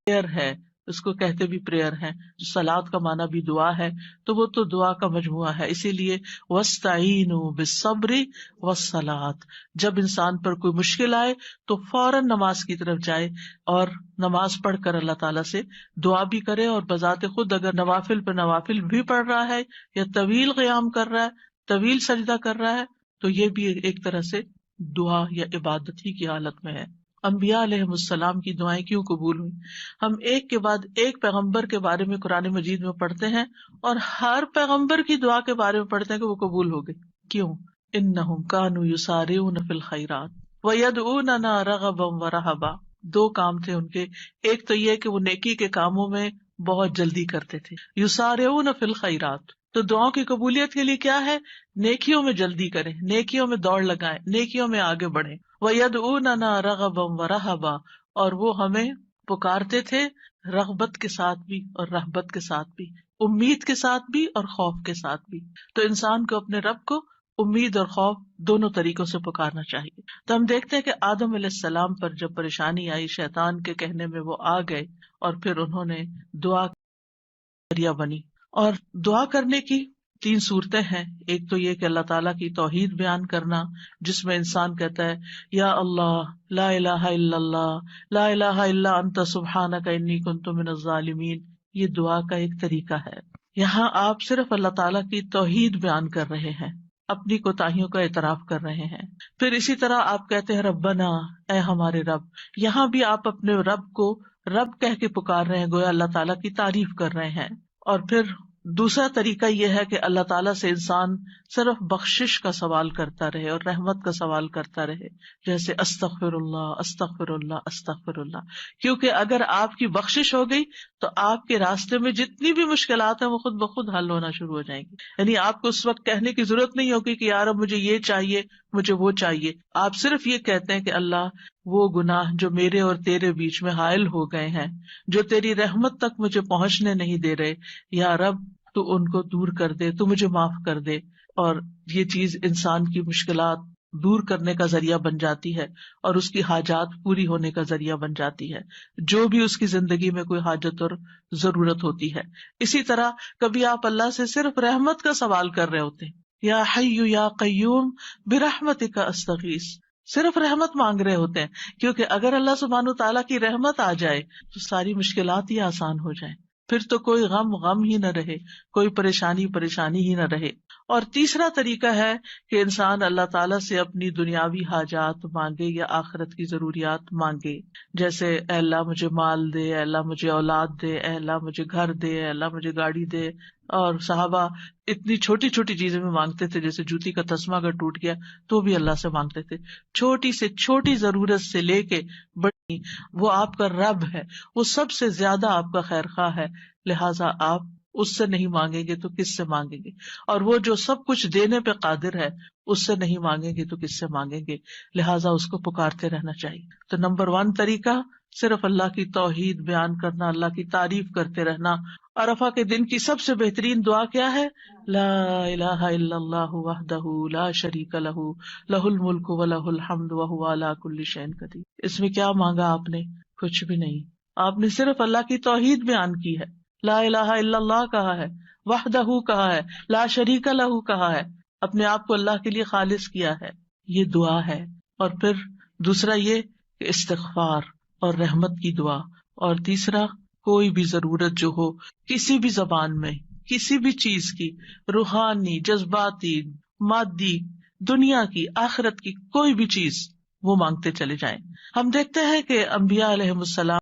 Prayer ہے، اس کو کہتے بھی پریئر ہیں، جو صلات کا معنی بھی دعا ہے، تو وہ تو دعا کا مجموعہ ہے. اسی لیے وَاسْتَعِینُوا بِالصَّبْرِ وَالصَّلَاةِ، جب انسان پر کوئی مشکل آئے تو فوراً نماز کی طرف جائے اور نماز پڑھ کر اللہ تعالیٰ سے دعا بھی کرے، اور بذات خود اگر نوافل پہ نوافل بھی پڑھ رہا ہے یا طویل قیام کر رہا ہے، طویل سجدہ کر رہا ہے، تو یہ بھی ایک طرح سے دعا یا عبادت ہی کی حالت میں ہے. انبیاء علیہ السلام کی دعائیں کیوں قبول ہوئی؟ ہم ایک کے بعد ایک پیغمبر کے بارے میں قرآن مجید میں پڑھتے ہیں، اور ہر پیغمبر کی دعا کے بارے میں پڑھتے ہیں کہ وہ قبول ہو گئی. کیوں؟ انہم کانوا یسارعون فی الخیرات ویدعوننا رغبا ورہبا. دو کام تھے ان کے، ایک تو یہ کہ وہ نیکی کے کاموں میں بہت جلدی کرتے تھے، یسارعون فی الخیرات. تو دعاؤں کی قبولیت کے لیے کیا ہے؟ نیکیوں میں جلدی کریں، نیکیوں میں دوڑ لگائیں، نیکیوں میں آگے بڑھیں. وَيَدْعُونَنَا رَغَبًا وَرَهَبًا، اور وہ ہمیں پکارتے تھے رغبت کے ساتھ بھی اور رہبت کے ساتھ بھی، امید کے ساتھ بھی اور خوف کے ساتھ بھی. تو انسان کو اپنے رب کو امید اور خوف دونوں طریقوں سے پکارنا چاہیے. تو ہم دیکھتے ہیں کہ آدم علیہ السلام پر جب پریشانی آئی، شیطان کے کہنے میں وہ آ گئے، اور پھر انہوں نے دعا ذریعہ بنی. اور دعا کرنے کی 3 صورتیں ہیں. ایک تو یہ کہ اللہ تعالیٰ کی توحید بیان کرنا، جس میں انسان کہتا ہے یا اللہ لا الہ الا اللہ لا الہ الا انت سبحانک انی کنت من الظالمین. یہ دعا کا ایک طریقہ ہے. یہاں آپ صرف اللہ تعالیٰ کی توحید بیان کر رہے ہیں، اپنی کوتاہیوں کا اعتراف کر رہے ہیں. پھر اسی طرح آپ کہتے ہیں ربنا، اے ہمارے رب. یہاں بھی آپ اپنے رب کو رب کہہ کے پکار رہے ہیں، گویا اللہ تعالیٰ کی تعریف کر رہے ہیں. اور پھر دوسرا طریقہ یہ ہے کہ اللہ تعالیٰ سے انسان صرف بخشش کا سوال کرتا رہے اور رحمت کا سوال کرتا رہے، جیسے استغفر اللہ استغفر اللہ استغفر اللہ. کیونکہ اگر آپ کی بخشش ہو گئی تو آپ کے راستے میں جتنی بھی مشکلات ہیں وہ خود بخود حل ہونا شروع ہو جائیں گی. یعنی آپ کو اس وقت کہنے کی ضرورت نہیں ہوگی کہ یار اب مجھے یہ چاہیے، مجھے وہ چاہیے. آپ صرف یہ کہتے ہیں کہ اللہ وہ گناہ جو میرے اور تیرے بیچ میں حائل ہو گئے ہیں، جو تیری رحمت تک مجھے پہنچنے نہیں دے رہے، یا رب تو ان کو دور کر دے، تو مجھے معاف کر دے. اور یہ چیز انسان کی مشکلات دور کرنے کا ذریعہ بن جاتی ہے اور اس کی حاجات پوری ہونے کا ذریعہ بن جاتی ہے، جو بھی اس کی زندگی میں کوئی حاجت اور ضرورت ہوتی ہے. اسی طرح کبھی آپ اللہ سے صرف رحمت کا سوال کر رہے ہوتے ہیں، یا حی یا قیوم برحمتک استغیث، صرف رحمت مانگ رہے ہوتے ہیں. کیونکہ اگر اللہ سبحانہ تعالیٰ کی رحمت آ جائے تو ساری مشکلات ہی آسان ہو جائیں، پھر تو کوئی غم ہی نہ رہے، کوئی پریشانی ہی نہ رہے. اور تیسرا طریقہ ہے کہ انسان اللہ تعالیٰ سے اپنی دنیاوی حاجات مانگے یا آخرت کی ضروریات مانگے، جیسے اے اللہ مجھے مال دے، اے اللہ مجھے اولاد دے، اے اللہ مجھے گھر دے، اے اللہ مجھے گاڑی دے. اور صحابہ اتنی چھوٹی چھوٹی چیزیں بھی مانگتے تھے، جیسے جوتی کا تسمہ اگر ٹوٹ گیا تو بھی اللہ سے مانگتے تھے. چھوٹی سے چھوٹی ضرورت سے لے کے بڑی، وہ آپ کا رب ہے، وہ سب سے زیادہ آپ کا خیر خواہ ہے. لہٰذا آپ اس سے نہیں مانگیں گے تو کس سے مانگیں گے؟ اور وہ جو سب کچھ دینے پہ قادر ہے، اس سے نہیں مانگیں گے تو کس سے مانگیں گے؟ لہٰذا اس کو پکارتے رہنا چاہیے. تو نمبر 1 طریقہ صرف اللہ کی توحید بیان کرنا، اللہ کی تعریف کرتے رہنا. عرفہ کے دن کی سب سے بہترین دعا کیا ہے؟ لا الہ الا اللہ وحدہ لا شریک لہ لہ الملک ولہ الحمد وہو علی کل شیء قدیر. اس میں کیا مانگا آپ نے؟ کچھ بھی نہیں. آپ نے صرف اللہ کی توحید بیان کی ہے، لا الہ الا اللہ کہا ہے، وحدہ کہا ہے، لا شریک لہ کہا ہے، اپنے آپ کو اللہ کے لیے خالص کیا ہے. یہ دعا ہے. اور پھر دوسرا یہ کہ استغفار اور رحمت کی دعا. اور تیسرا کوئی بھی ضرورت جو ہو کسی بھی زبان میں، کسی بھی چیز کی، روحانی، جذباتی، مادی، دنیا کی، آخرت کی، کوئی بھی چیز وہ مانگتے چلے جائیں. ہم دیکھتے ہیں کہ انبیاء علیہ السلام